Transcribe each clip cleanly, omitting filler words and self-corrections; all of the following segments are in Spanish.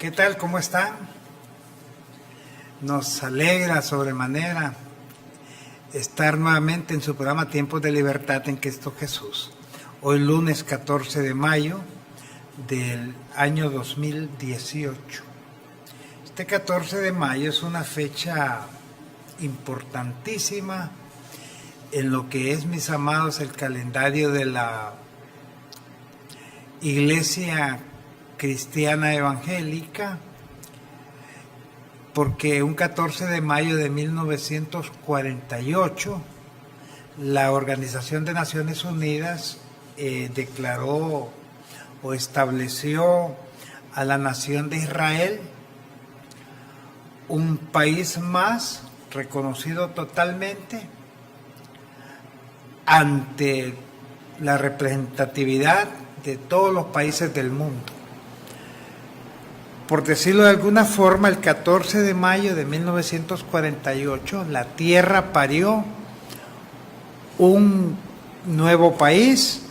¿Qué tal? ¿Cómo están? Nos alegra sobremanera estar nuevamente en su programa Tiempos de Libertad en Cristo Jesús. Hoy lunes 14 de mayo del año 2018. Este 14 de mayo es una fecha importantísima en lo que es, mis amados, el calendario de la Iglesia Cristiana Evangélica, porque un 14 de mayo de 1948 la Organización de Naciones Unidas declaró o estableció a la nación de Israel un país más reconocido totalmente ante la representatividad de todos los países del mundo. Por decirlo de alguna forma, el 14 de mayo de 1948, la Tierra parió un nuevo país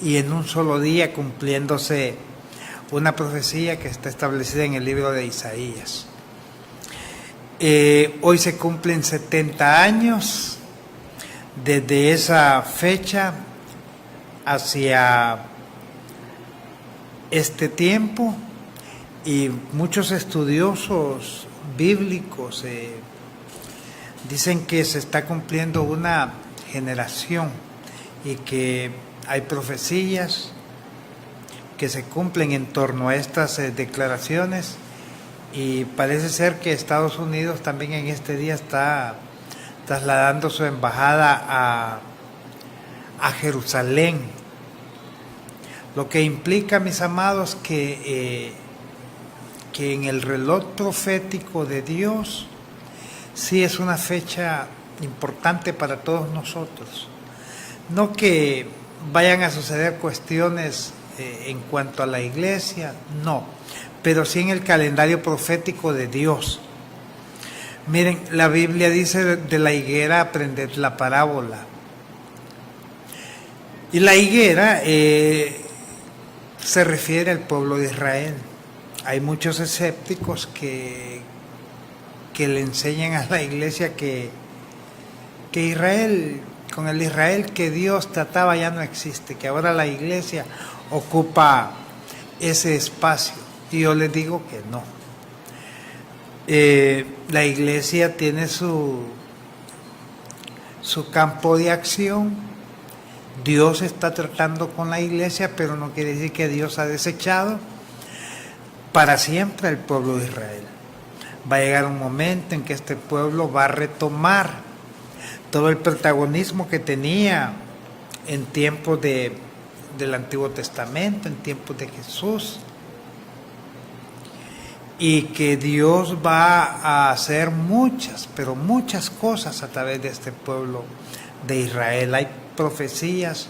y en un solo día cumpliéndose una profecía que está establecida en el libro de Isaías. Hoy se cumplen 70 años desde esa fecha hacia este tiempo. Y muchos estudiosos bíblicos dicen que se está cumpliendo una generación y que hay profecías que se cumplen en torno a estas declaraciones, y parece ser que Estados Unidos también en este día está trasladando su embajada a Jerusalén, lo que implica, mis amados, que en el reloj profético de Dios sí es una fecha importante para todos nosotros. No que vayan a suceder cuestiones en cuanto a la iglesia, no, pero sí en el calendario profético de Dios. Miren, la Biblia dice de la higuera aprended la parábola. Y la higuera se refiere al pueblo de Israel. Hay muchos escépticos que le enseñan a la iglesia que Israel, con el Israel que Dios trataba, ya no existe, que ahora la iglesia ocupa ese espacio. Y yo les digo que no. La iglesia tiene su campo de acción. Dios está tratando con la iglesia, pero no quiere decir que Dios ha desechado para siempre al pueblo de Israel. Va a llegar un momento en que este pueblo va a retomar todo el protagonismo que tenía en tiempos del Antiguo Testamento, en tiempos de Jesús, y que Dios va a hacer muchas, pero muchas cosas a través de este pueblo de Israel. Hay profecías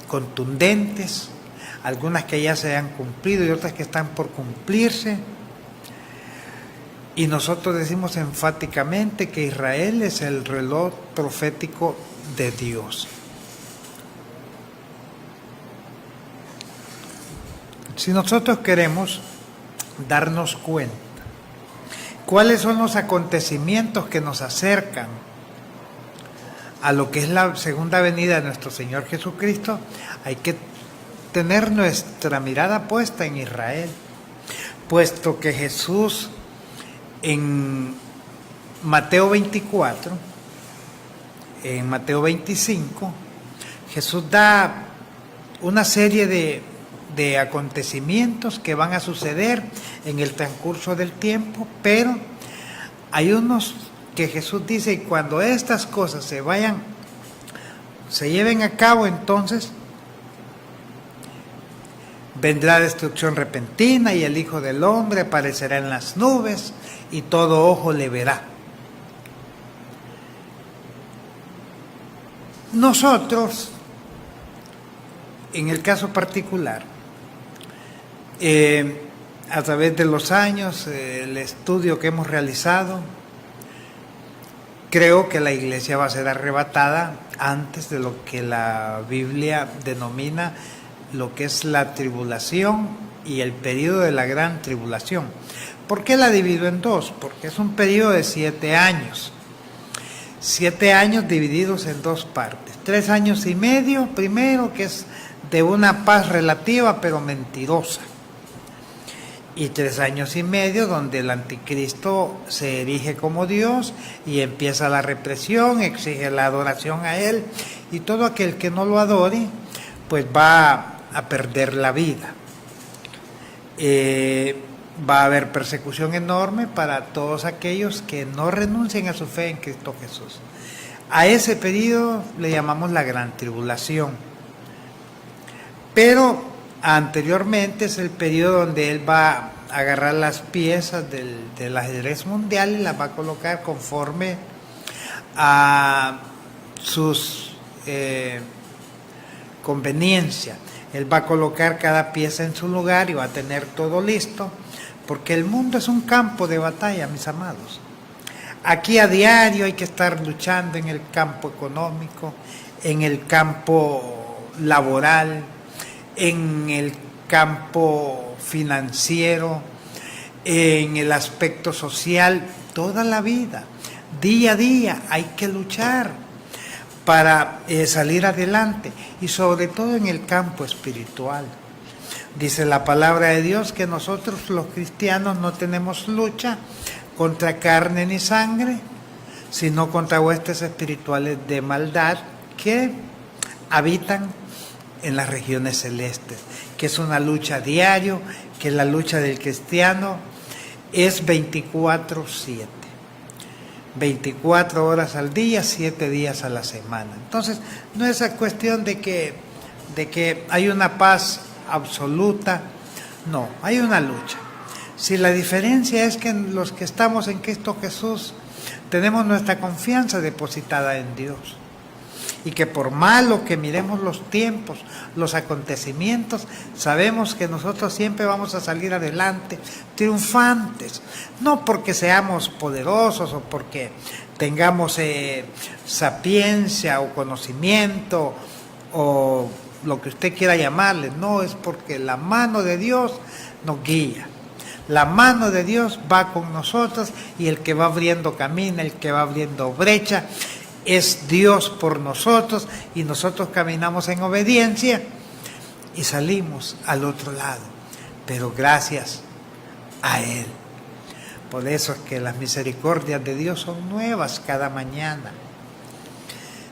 contundentes, algunas que ya se han cumplido y otras que están por cumplirse. Y nosotros decimos enfáticamente que Israel es el reloj profético de Dios. Si nosotros queremos darnos cuenta cuáles son los acontecimientos que nos acercan a lo que es la segunda venida de nuestro Señor Jesucristo, hay que tener nuestra mirada puesta en Israel, puesto que Jesús en Mateo 24, en Mateo 25, Jesús da una serie de acontecimientos que van a suceder en el transcurso del tiempo, pero hay unos que Jesús dice, y cuando estas cosas se lleven a cabo, entonces vendrá destrucción repentina y el Hijo del Hombre aparecerá en las nubes y todo ojo le verá. Nosotros, en el caso particular, a través de los años, el estudio que hemos realizado, creo que la iglesia va a ser arrebatada antes de lo que la Biblia denomina lo que es la tribulación y el periodo de la gran tribulación. ¿Por qué la divido en dos? Porque es un periodo de 7 años. 7 años divididos en dos partes. 3 años y medio, primero, que es de una paz relativa pero mentirosa. Y 3 años y medio donde el anticristo se erige como Dios y empieza la represión, exige la adoración a él, y todo aquel que no lo adore pues va a perder la vida. Va a haber persecución enorme para todos aquellos que no renuncien a su fe en Cristo Jesús. A ese periodo le llamamos la gran tribulación. Pero anteriormente es el periodo donde él va a agarrar las piezas del ajedrez mundial y las va a colocar conforme a sus conveniencias. Él va a colocar cada pieza en su lugar y va a tener todo listo, porque el mundo es un campo de batalla, mis amados. Aquí a diario hay que estar luchando en el campo económico, en el campo laboral, en el campo financiero, en el aspecto social, toda la vida, día a día hay que luchar para salir adelante, y sobre todo en el campo espiritual. Dice la palabra de Dios que nosotros los cristianos no tenemos lucha contra carne ni sangre, sino contra huestes espirituales de maldad que habitan en las regiones celestes, que es una lucha diaria, que la lucha del cristiano es 24/7, 24 horas al día, 7 días a la semana. Entonces, no es esa cuestión de que hay una paz absoluta, no, hay una lucha. Si la diferencia es que los que estamos en Cristo Jesús tenemos nuestra confianza depositada en Dios, y que por malo que miremos los tiempos, los acontecimientos, sabemos que nosotros siempre vamos a salir adelante, triunfantes, no porque seamos poderosos o porque tengamos sapiencia o conocimiento o lo que usted quiera llamarle, no, es porque la mano de Dios nos guía. La mano de Dios va con nosotros, y el que va abriendo camino, el que va abriendo brecha, es Dios por nosotros, y nosotros caminamos en obediencia y salimos al otro lado, pero gracias a Él. Por eso es que las misericordias de Dios son nuevas cada mañana.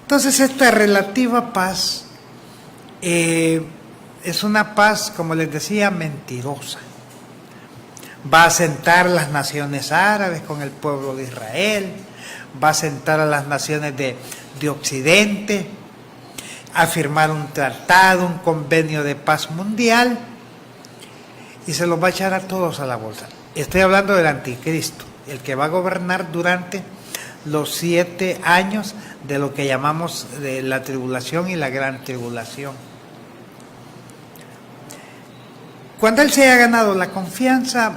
Entonces, esta relativa paz es una paz, como les decía, mentirosa. Va a sentar las naciones árabes con el pueblo de Israel, va a sentar a las naciones de Occidente, a firmar un tratado, un convenio de paz mundial, y se los va a echar a todos a la bolsa. Estoy hablando del anticristo, el que va a gobernar durante los 7 años de lo que llamamos de la tribulación y la gran tribulación. Cuando él se haya ganado la confianza,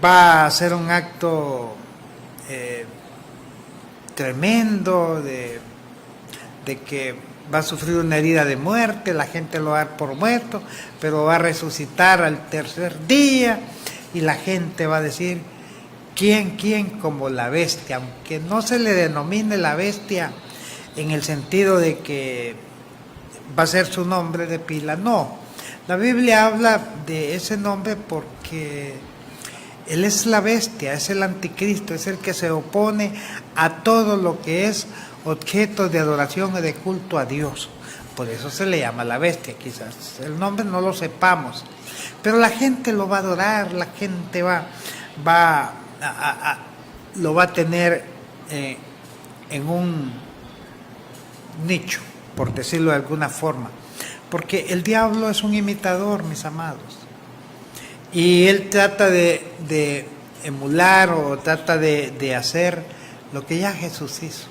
va a ser un acto tremendo de que va a sufrir una herida de muerte, la gente lo va a dar por muerto, pero va a resucitar al tercer día, y la gente va a decir, ¿quién como la bestia? Aunque no se le denomine la bestia en el sentido de que va a ser su nombre de pila, no. La Biblia habla de ese nombre porque Él es la bestia, es el anticristo, es el que se opone a todo lo que es objeto de adoración y de culto a Dios. Por eso se le llama la bestia, quizás el nombre no lo sepamos, pero la gente lo va a adorar, la gente lo va a tener en un nicho, por decirlo de alguna forma, porque el diablo es un imitador, mis amados. Y él trata de emular o trata de hacer lo que ya Jesús hizo.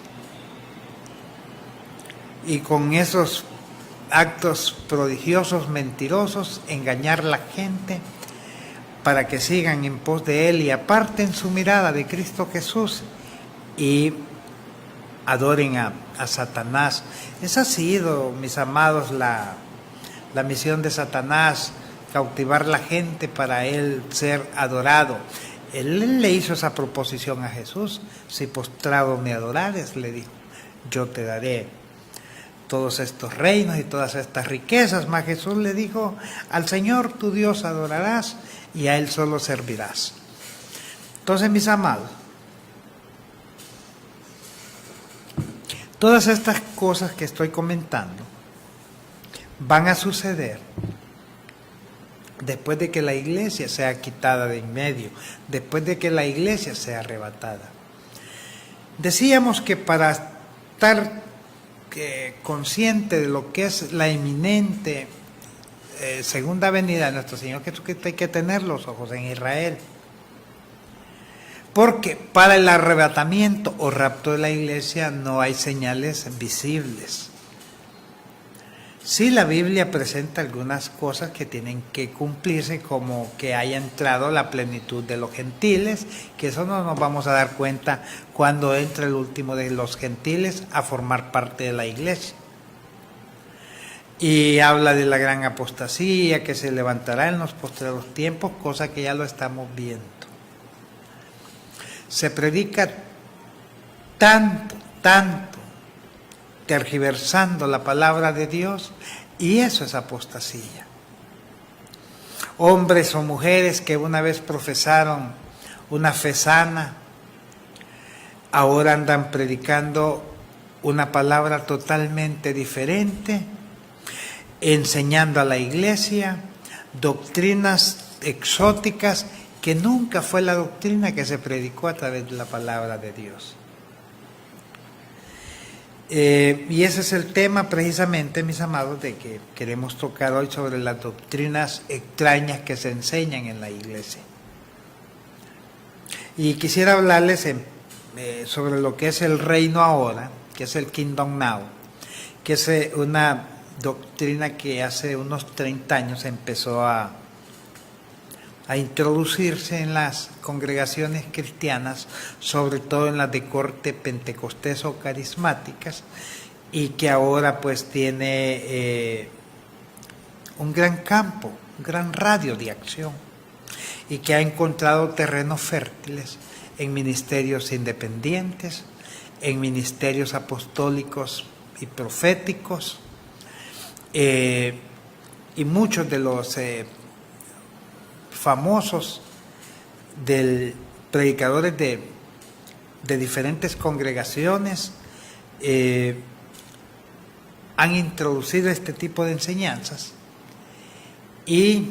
Y con esos actos prodigiosos, mentirosos, engañar a la gente para que sigan en pos de Él y aparten su mirada de Cristo Jesús y adoren a Satanás. Esa ha sido, mis amados, la misión de Satanás cautivar la gente para Él ser adorado. Él le hizo esa proposición a Jesús: si postrado me adorares, le dijo, yo te daré todos estos reinos y todas estas riquezas. Mas Jesús le dijo: al Señor tu Dios adorarás y a Él solo servirás. Entonces, mis amados, todas estas cosas que estoy comentando van a suceder después de que la iglesia sea quitada de en medio, después de que la iglesia sea arrebatada. Decíamos que para estar consciente de lo que es la inminente segunda venida de nuestro Señor Jesucristo, hay que tener los ojos en Israel. Porque para el arrebatamiento o rapto de la iglesia no hay señales visibles. Sí, la Biblia presenta algunas cosas que tienen que cumplirse, como que haya entrado la plenitud de los gentiles, que eso no nos vamos a dar cuenta cuando entre el último de los gentiles a formar parte de la iglesia. Y habla de la gran apostasía que se levantará en los postreros tiempos, cosa que ya lo estamos viendo. Se predica tanto, tergiversando la palabra de Dios, y eso es apostasía. Hombres o mujeres que una vez profesaron una fe sana, ahora andan predicando una palabra totalmente diferente, enseñando a la iglesia doctrinas exóticas que nunca fue la doctrina que se predicó a través de la palabra de Dios. Y ese es el tema precisamente, mis amados, de que queremos tocar hoy, sobre las doctrinas extrañas que se enseñan en la iglesia. Y quisiera hablarles sobre lo que es el reino ahora, que es el Kingdom Now, que es una doctrina que hace unos 30 años empezó a introducirse en las congregaciones cristianas, sobre todo en las de corte pentecostés o carismáticas, y que ahora pues tiene un gran campo, un gran radio de acción, y que ha encontrado terrenos fértiles en ministerios independientes, en ministerios apostólicos y proféticos, y muchos de los famosos predicadores de diferentes congregaciones han introducido este tipo de enseñanzas, y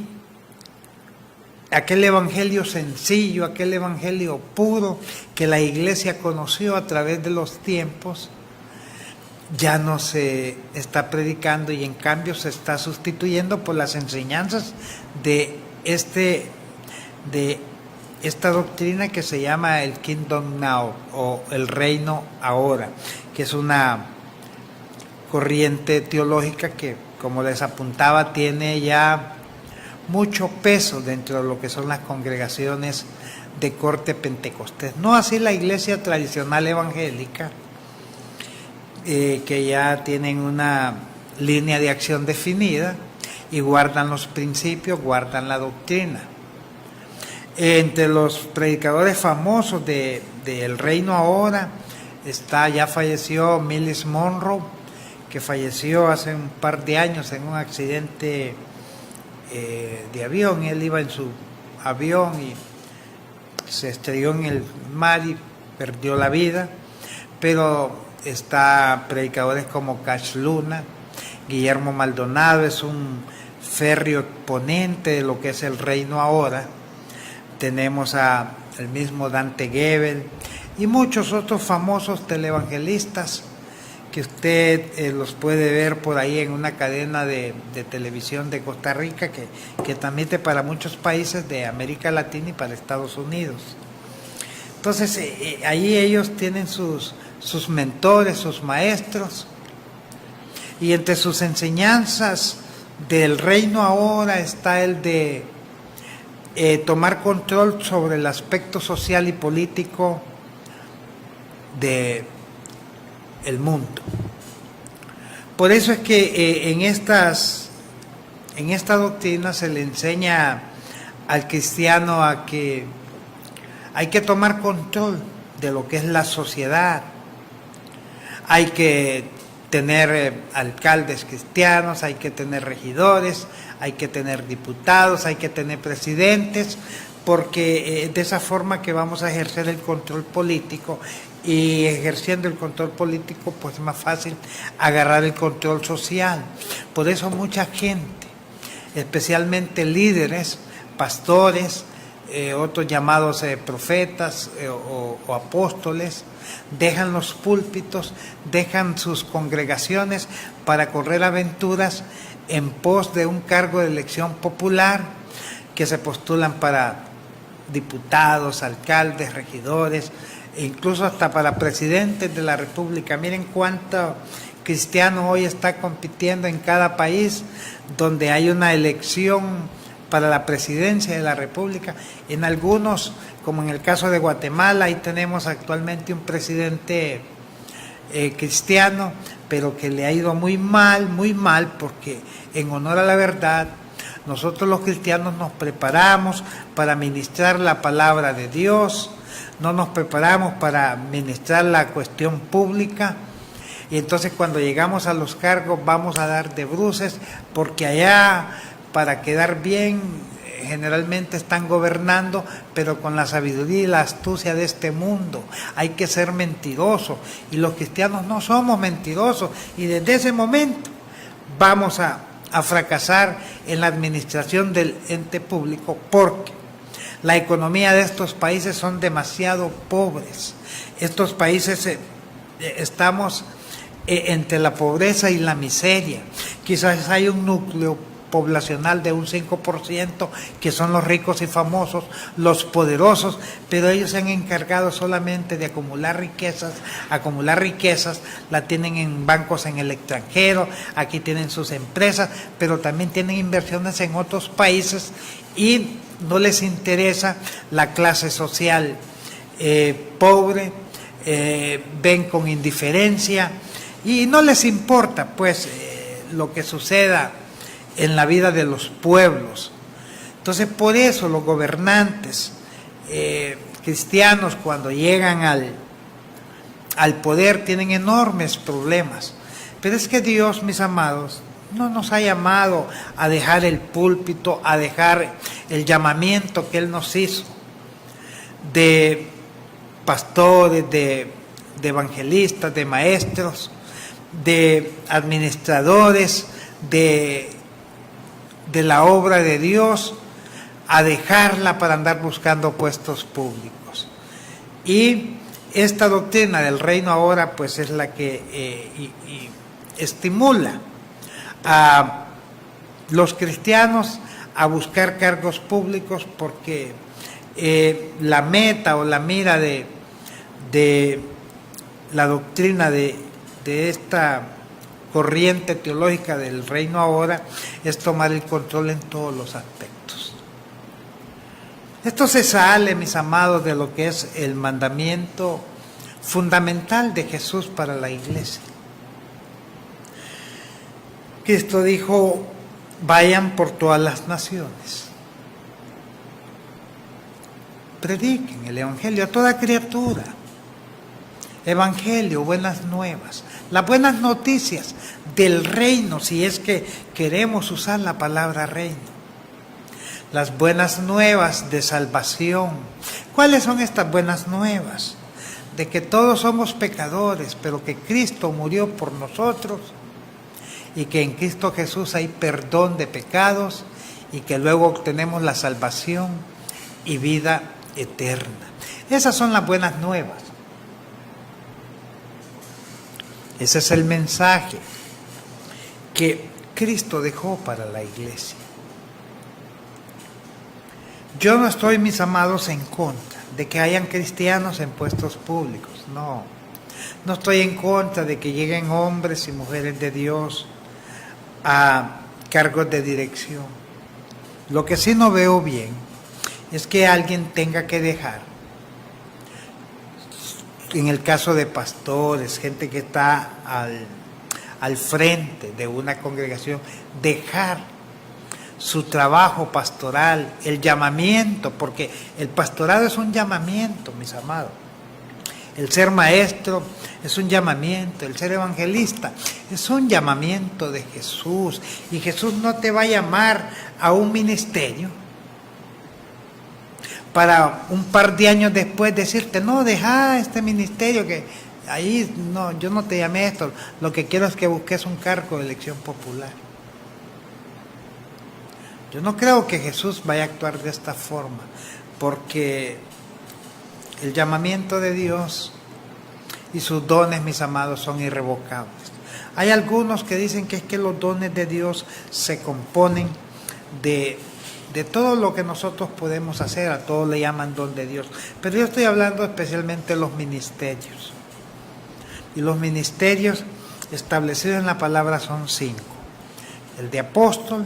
aquel evangelio sencillo, aquel evangelio puro que la iglesia conoció a través de los tiempos, ya no se está predicando, y en cambio se está sustituyendo por las enseñanzas de esta doctrina que se llama el Kingdom Now, o el reino ahora, que es una corriente teológica que, como les apuntaba, tiene ya mucho peso dentro de lo que son las congregaciones de corte pentecostés. No así la iglesia tradicional evangélica, que ya tienen una línea de acción definida y guardan los principios, guardan la doctrina. Entre los predicadores famosos del reino ahora ya falleció Myles Munroe, que falleció hace un par de años en un accidente de avión. Él iba en su avión y se estrelló en el mar y perdió la vida. Pero está predicadores como Cash Luna, Guillermo Maldonado es un férreo ponente de lo que es el reino ahora. Tenemos al mismo Dante Gebel y muchos otros famosos televangelistas que usted los puede ver por ahí en una cadena de televisión de Costa Rica que transmite para muchos países de América Latina y para Estados Unidos. Entonces, ahí ellos tienen sus mentores, sus maestros, y entre sus enseñanzas del reino ahora está el de tomar control sobre el aspecto social y político del mundo. Por eso es que en estas en esta doctrina se le enseña al cristiano a que hay que tomar control de lo que es la sociedad. Hay que tener alcaldes cristianos, hay que tener regidores, hay que tener diputados, hay que tener presidentes, porque de esa forma que vamos a ejercer el control político, y ejerciendo el control político pues es más fácil agarrar el control social. Por eso mucha gente, especialmente líderes, pastores, otros llamados profetas o apóstoles, dejan los púlpitos, dejan sus congregaciones para correr aventuras en pos de un cargo de elección popular, que se postulan para diputados, alcaldes, regidores, e incluso hasta para presidentes de la República. Miren cuánto cristiano hoy está compitiendo en cada país donde hay una elección para la presidencia de la República. En algunos, como en el caso de Guatemala, ahí tenemos actualmente un presidente cristiano, pero que le ha ido muy mal, porque en honor a la verdad, nosotros los cristianos nos preparamos para ministrar la palabra de Dios, no nos preparamos para ministrar la cuestión pública, y entonces cuando llegamos a los cargos vamos a dar de bruces, porque allá, para quedar bien, generalmente están gobernando, pero con la sabiduría y la astucia de este mundo. Hay que ser mentiroso, y los cristianos no somos mentirosos, y desde ese momento vamos a fracasar en la administración del ente público, porque la economía de estos países son demasiado pobres. Estos países estamos entre la pobreza y la miseria. Quizás hay un núcleo poblacional de un 5% que son los ricos y famosos, los poderosos, pero ellos se han encargado solamente de acumular riquezas, la tienen en bancos en el extranjero, aquí tienen sus empresas, pero también tienen inversiones en otros países y no les interesa la clase social pobre, ven con indiferencia y no les importa pues lo que suceda en la vida de los pueblos. Entonces, por eso los gobernantes cristianos, cuando llegan al poder, tienen enormes problemas. Pero es que Dios, mis amados, no nos ha llamado a dejar el púlpito, a dejar el llamamiento que Él nos hizo de pastores, de evangelistas, de maestros, de administradores, de la obra de Dios, a dejarla para andar buscando puestos públicos. Y esta doctrina del reino ahora pues es la que estimula a los cristianos a buscar cargos públicos, porque la meta o la mira de la doctrina de esta corriente teológica del reino ahora es tomar el control en todos los aspectos. Esto se sale, mis amados, de lo que es el mandamiento fundamental de Jesús para la iglesia. Cristo dijo: vayan por todas las naciones, prediquen el evangelio a toda criatura. Evangelio, buenas nuevas, las buenas noticias del reino, si es que queremos usar la palabra reino. Las buenas nuevas de salvación. ¿Cuáles son estas buenas nuevas? De que todos somos pecadores, pero que Cristo murió por nosotros, y que en Cristo Jesús hay perdón de pecados, y que luego obtenemos la salvación y vida eterna. Esas son las buenas nuevas. Ese es el mensaje que Cristo dejó para la iglesia. Yo no estoy, mis amados, en contra de que hayan cristianos en puestos públicos. No estoy en contra de que lleguen hombres y mujeres de Dios a cargos de dirección. Lo que sí no veo bien es que alguien tenga que dejar, en el caso de pastores, gente que está al frente de una congregación, dejar su trabajo pastoral, el llamamiento, porque el pastorado es un llamamiento, mis amados. El ser maestro es un llamamiento, el ser evangelista es un llamamiento de Jesús. Y Jesús no te va a llamar a un ministerio para un par de años después decirte, no, deja este ministerio, que ahí no, yo no te llamé a esto, lo que quiero es que busques un cargo de elección popular. Yo no creo que Jesús vaya a actuar de esta forma, porque el llamamiento de Dios y sus dones, mis amados, son irrevocables. Hay algunos que dicen que es que los dones de Dios se componen de todo lo que nosotros podemos hacer, a todos le llaman don de Dios. Pero yo estoy hablando especialmente de los ministerios. Y los ministerios establecidos en la palabra son 5. El de apóstol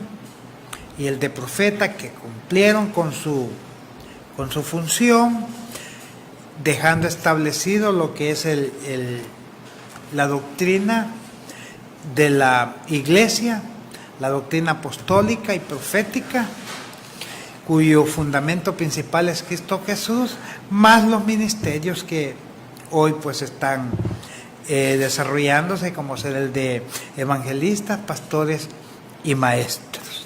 y el de profeta, que cumplieron con su función, dejando establecido lo que es la doctrina de la iglesia, la doctrina apostólica y profética, cuyo fundamento principal es Cristo Jesús, más los ministerios que hoy pues están desarrollándose, como ser el de evangelistas, pastores y maestros.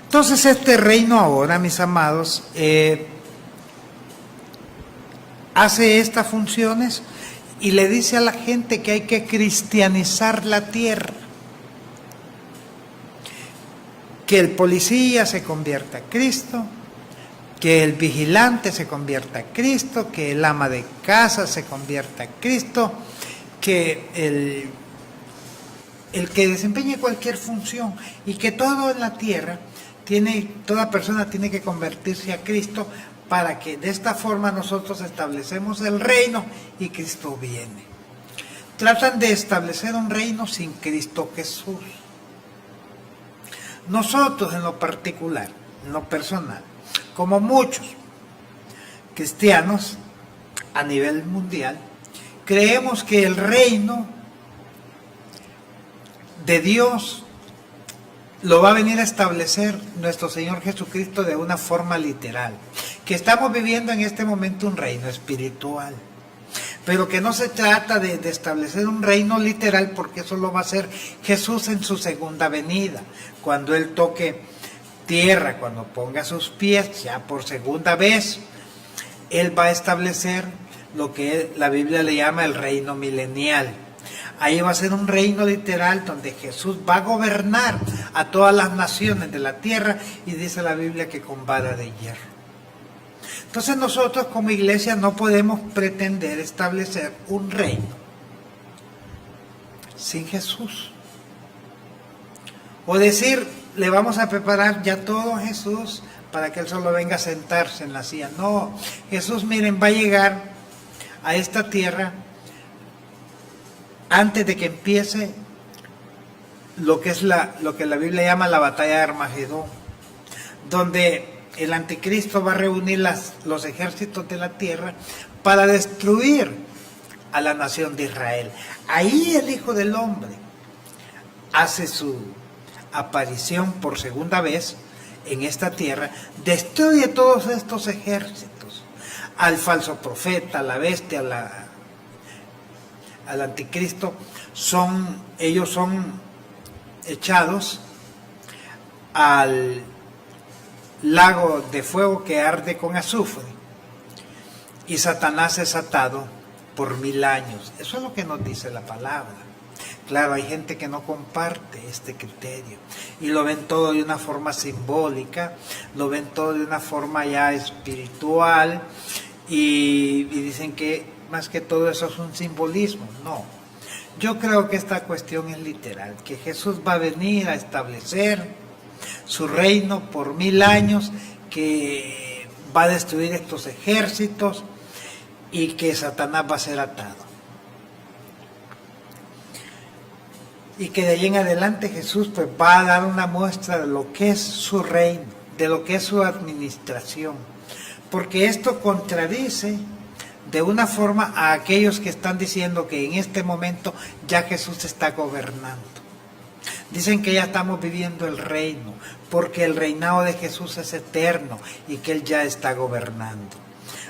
Entonces este reino ahora, mis amados, hace estas funciones y le dice a la gente que hay que cristianizar la tierra. Que el policía se convierta a Cristo, que el vigilante se convierta a Cristo, que el ama de casa se convierta a Cristo, que el que desempeñe cualquier función, y que todo en la tierra toda persona tiene que convertirse a Cristo, para que de esta forma nosotros establecemos el reino y Cristo viene. Tratan de establecer un reino sin Cristo Jesús. Nosotros en lo particular, en lo personal, como muchos cristianos a nivel mundial, creemos que el reino de Dios lo va a venir a establecer nuestro Señor Jesucristo de una forma literal, que estamos viviendo en este momento un reino espiritual, pero que no se trata de establecer un reino literal, porque eso lo va a hacer Jesús en su segunda venida, cuando Él toque tierra, cuando ponga sus pies ya por segunda vez. Él va a establecer lo que la Biblia le llama el reino milenial. Ahí va a ser un reino literal donde Jesús va a gobernar a todas las naciones de la tierra, y dice la Biblia que con vara de hierro. Entonces nosotros como iglesia no podemos pretender establecer un reino sin Jesús. O decir, le vamos a preparar ya todo a Jesús para que Él solo venga a sentarse en la silla. No, Jesús, miren, va a llegar a esta tierra antes de que empiece lo que la Biblia llama la batalla de Armagedón, donde el anticristo va a reunir los ejércitos de la tierra para destruir a la nación de Israel. Ahí el Hijo del Hombre hace su aparición por segunda vez en esta tierra, destruye todos estos ejércitos, al falso profeta, a la bestia, al anticristo. Ellos son echados al lago de fuego que arde con azufre, y Satanás es atado por 1000 años. Eso es lo que nos dice la palabra. Claro, hay gente que no comparte este criterio y lo ven todo de una forma simbólica, lo ven todo de una forma ya espiritual, y dicen que más que todo eso es un simbolismo. No, yo creo que esta cuestión es literal, que Jesús va a venir a establecer su reino por 1000 años, que va a destruir estos ejércitos y que Satanás va a ser atado. Y que de ahí en adelante Jesús pues va a dar una muestra de lo que es su reino, de lo que es su administración. Porque esto contradice de una forma a aquellos que están diciendo que en este momento ya Jesús está gobernando. Dicen que ya estamos viviendo el reino, porque el reinado de Jesús es eterno y que Él ya está gobernando.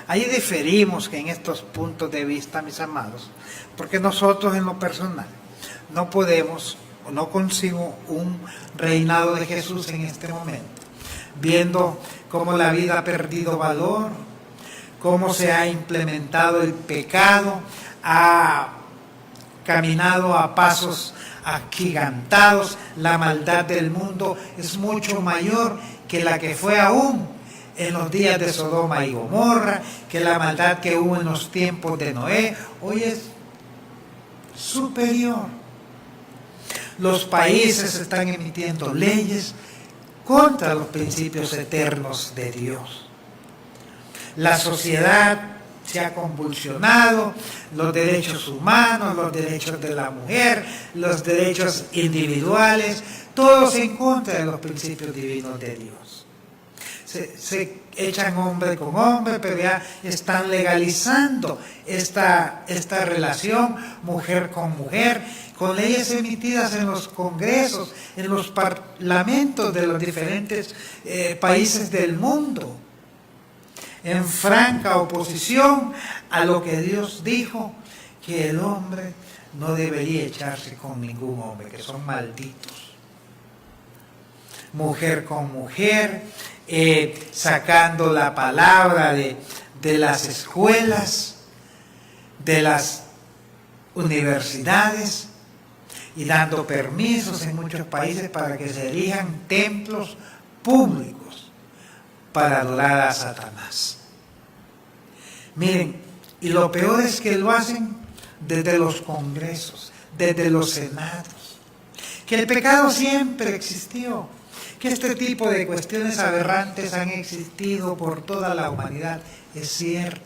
Ahí diferimos en estos puntos de vista, mis amados, porque nosotros en lo personal no podemos o no concibo un reinado de Jesús en este momento, viendo cómo la vida ha perdido valor, cómo se ha implementado el pecado, ha caminado a pasos agigantados, la maldad del mundo es mucho mayor que la que fue aún en los días de Sodoma y Gomorra, que la maldad que hubo en los tiempos de Noé, hoy es superior. Los países están emitiendo leyes contra los principios eternos de Dios. La sociedad se ha convulsionado, los derechos humanos, los derechos de la mujer, los derechos individuales, todos en contra de los principios divinos de Dios. Se echan hombre con hombre, pero ya están legalizando esta relación mujer con mujer, con leyes emitidas en los congresos, en los parlamentos de los diferentes países del mundo, en franca oposición a lo que Dios dijo, que el hombre no debería echarse con ningún hombre, que son malditos. Mujer con mujer, sacando la palabra de las escuelas, de las universidades, y dando permisos en muchos países para que se erijan templos públicos para adorar a Satanás. Miren, y lo peor es que lo hacen desde los congresos, desde los senados, que el pecado siempre existió, que este tipo de cuestiones aberrantes han existido por toda la humanidad, es cierto,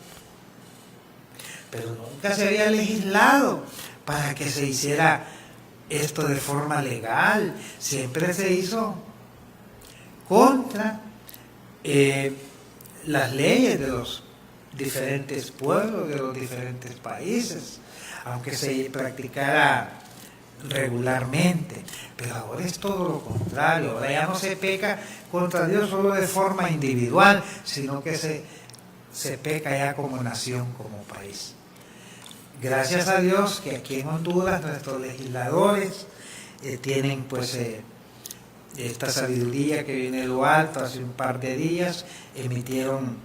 pero nunca se había legislado para que se hiciera esto de forma legal, siempre se hizo contra las leyes de los diferentes pueblos, de los diferentes países, aunque se practicara regularmente, pero ahora es todo lo contrario. Ahora ya no se peca contra Dios solo de forma individual, sino que se peca ya como nación, como país. Gracias a Dios que aquí en Honduras nuestros legisladores tienen pues esta sabiduría que viene de lo alto. Hace un par de días emitieron